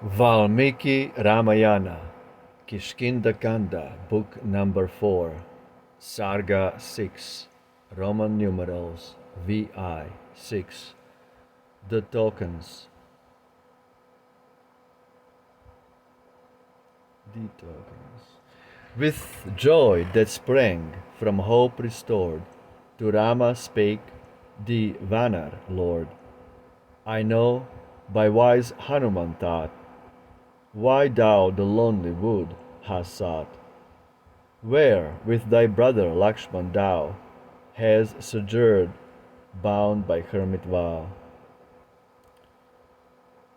Valmiki Ramayana, Kishkindha Kanda, Book number 4, Sarga 6, Roman numerals VI 6. The tokens. The tokens. With joy that sprang from hope restored, to Rama spake the Vanar Lord. I know by wise Hanuman taught, why thou the lonely wood hast sought, where with thy brother Lakshman thou hast sojourned, bound by hermit vow.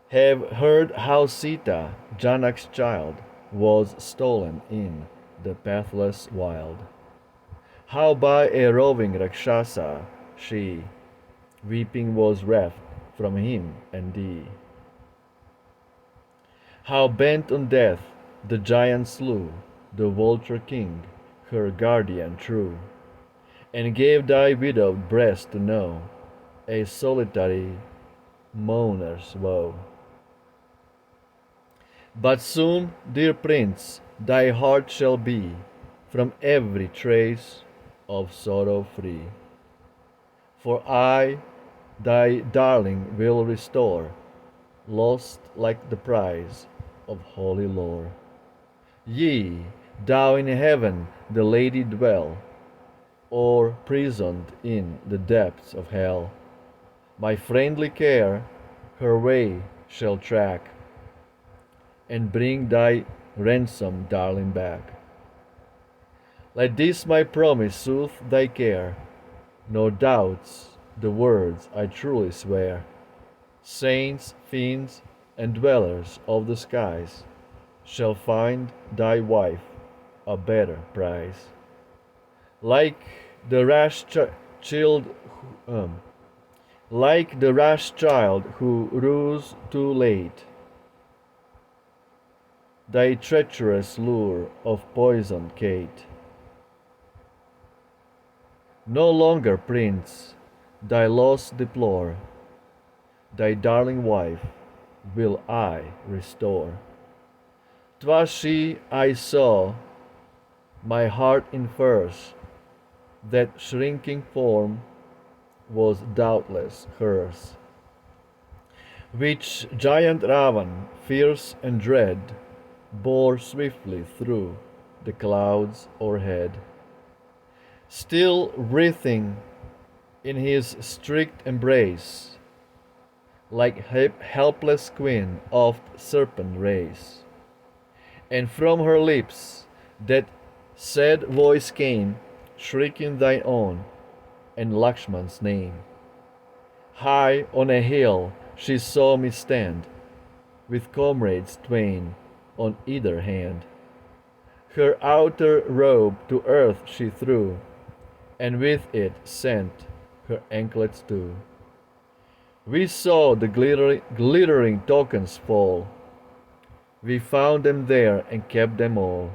Have heard how Sita, Janak's child, was stolen in the pathless wild, how by a roving Rakshasa she, weeping, was reft from him and thee. How bent on death the giant slew the vulture king, her guardian true, and gave thy widowed breast to know a solitary mourner's woe. But soon, dear prince, thy heart shall be from every trace of sorrow free. For I, thy darling, will restore, lost like the prize of holy lore. Yea, thou in heaven the lady dwell, or prisoned in the depths of hell, my friendly care her way shall track, and bring thy ransomed darling back. Let this my promise soothe thy care, nor doubts the words I truly swear. Saints, fiends, and dwellers of the skies shall find thy wife a better prize. Like the rash like the rash child who rose too late, thy treacherous lure of poisoned Kate. No longer, prince, thy loss deplore, thy darling wife will I restore. 'Twas she I saw, my heart infers, that shrinking form was doubtless hers, which giant Ravan, fierce and dread, bore swiftly through the clouds o'erhead. Still wreathing in his strict embrace, like helpless queen of serpent race. And from her lips that sad voice came, shrieking thine own and Lakshman's name. High on a hill she saw me stand, with comrades twain on either hand. Her outer robe to earth she threw, and with it sent her anklets too. We saw the glittering tokens fall, we found them there and kept them all.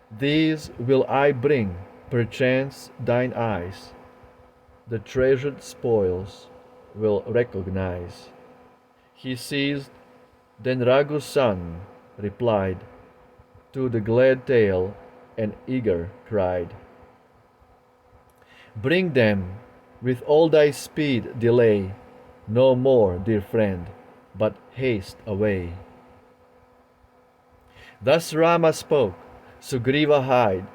These will I bring, perchance thine eyes the treasured spoils will recognize. He ceased, then Raghu's son replied to the glad tale and eager cried, bring them, with all thy speed delay no more, dear friend, but haste away. Thus Rama spoke, Sugriva hide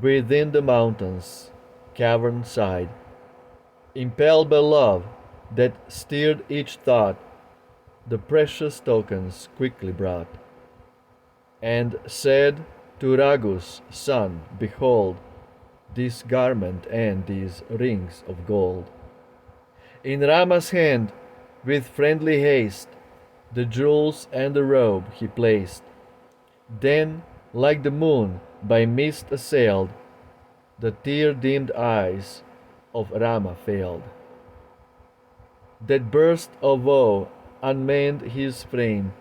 within the mountains' cavern side, impelled by love that steered each thought, the precious tokens quickly brought, and said to Raghu's son, behold, this garment and these rings of gold. In Rama's hand, with friendly haste, the jewels and the robe he placed. Then, like the moon by mist assailed, the tear-dimmed eyes of Rama failed. That burst of woe unmanned his frame,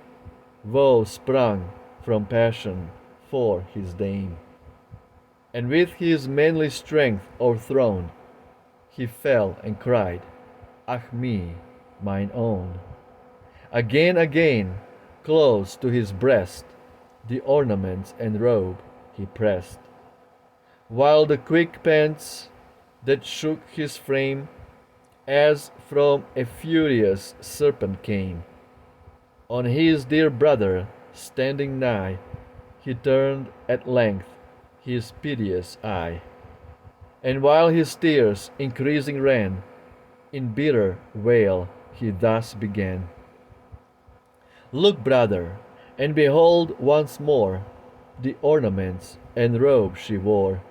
woe sprung from passion for his dame. And with his manly strength o'erthrown, he fell and cried, Ah me, mine own. Again, again, Close to his breast the ornaments and robe he pressed, while the quick pants that shook his frame as from a furious serpent came. On his dear brother standing nigh, he turned at length his piteous eye, and while his tears increasing ran, in bitter wail he thus began: "Look, brother, and behold once more the ornaments and robe she wore,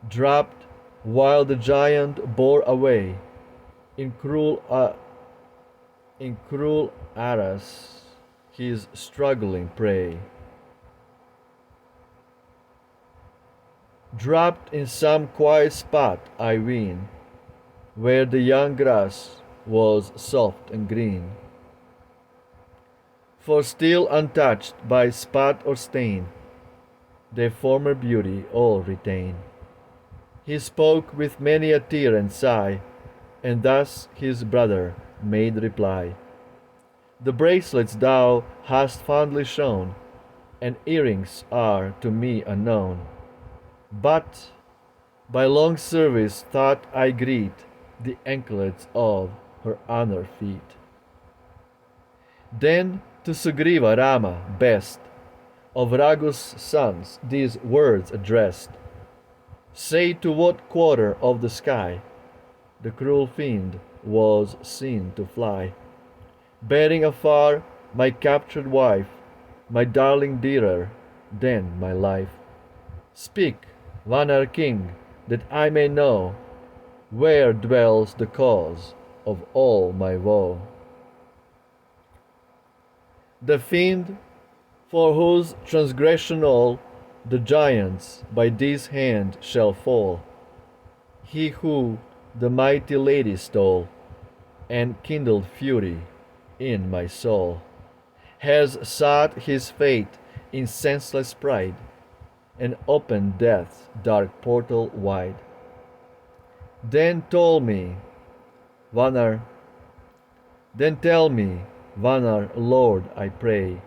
dropped while the giant bore away in cruel arras his struggling prey. Dropped in some quiet spot, I ween, where the young grass was soft and green. For still untouched by spot or stain, their former beauty all retain." He spoke with many a tear and sigh, and thus his brother made reply: "The bracelets thou hast fondly shown, and earrings are to me unknown. But by long service thought I greet the anklets of her honor feet." Then to Sugriva Rama, best of Raghu's sons, these words addressed: "Say to what quarter of the sky the cruel fiend was seen to fly, bearing afar my captured wife, my darling dearer than my life. Speak, Vanar king, that I may know where dwells the cause of all my woe." The fiend, for whose transgression all the giants by this hand shall fall, he who the mighty lady stole and kindled fury in my soul, has sought his fate in senseless pride, and opened death's dark portal wide. Then tell me, Vanar, Lord, I pray,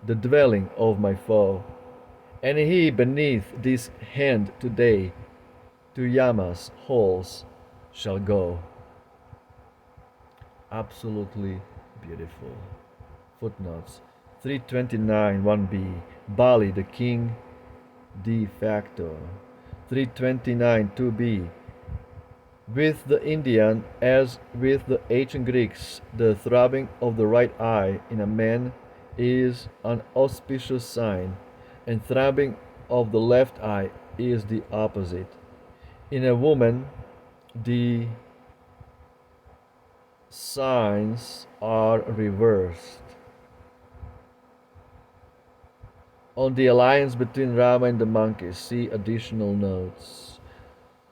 the dwelling of my foe, and he beneath this hand today to Yama's halls shall go. Absolutely beautiful. Footnotes: 329 1b, Bali the king de facto. 329 2b, with the Indian, as with the ancient Greeks, the throbbing of the right eye in a man is an auspicious sign, and throbbing of the left eye is the opposite. In a woman, the signs are reversed. On the alliance between Rama and the monkeys, see additional notes.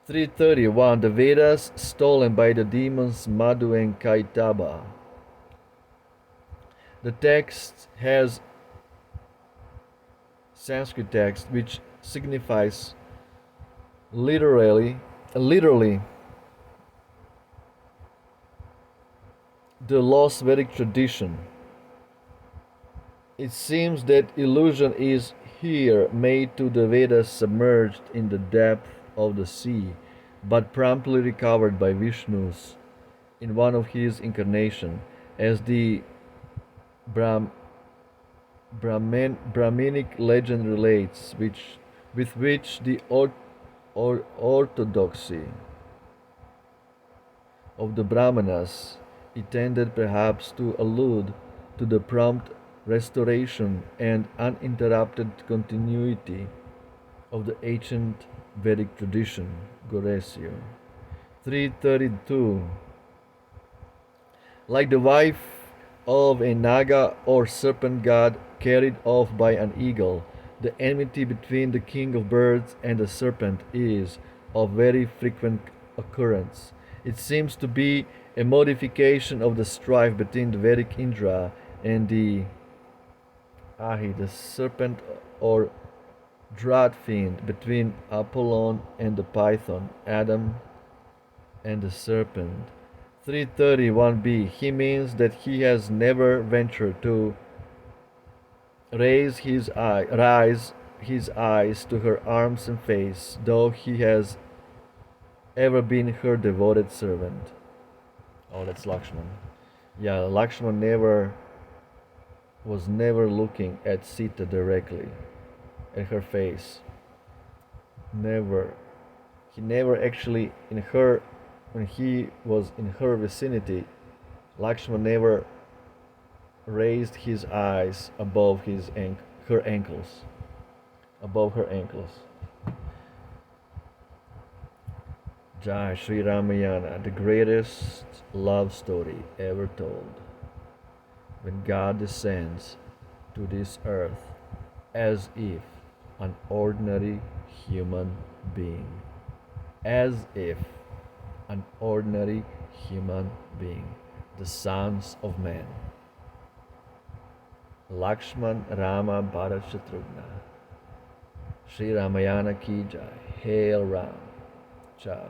331. The Vedas stolen by the demons Madhu and Kaitaba. The text has Sanskrit text which signifies literally the lost Vedic tradition. It seems that illusion is here made to the Vedas submerged in the depth of the sea, but promptly recovered by Vishnu's in one of his incarnations, as the Brahminic legend relates, with which the orthodoxy of the Brahmanas intended perhaps to allude to the prompt restoration and uninterrupted continuity of the ancient Vedic tradition. Goresio. 332. Like the wife of a Naga or serpent god carried off by an eagle, the enmity between the king of birds and the serpent is of very frequent occurrence. It seems to be a modification of the strife between the Vedic Indra and the Ahi, the serpent or drought fiend, between Apollon and the python, Adam and the serpent. 331b. He means that he has never ventured to rise his eyes to her arms and face, though he has ever been her devoted servant. Oh, that's Lakshman. Yeah, Lakshman was never looking at Sita directly, at her face. Never. He never actually in her when he was in her vicinity, Lakshman never raised his eyes above her ankles. Above her ankles. Jai Sri Ramayana, the greatest love story ever told. When God descends to this earth as if an ordinary human being. As if an ordinary human being. The sons of men. Lakshman, Rama, Bharat, Shatrughna. Sri Ramayana ki jai. Hail Ram. Ciao.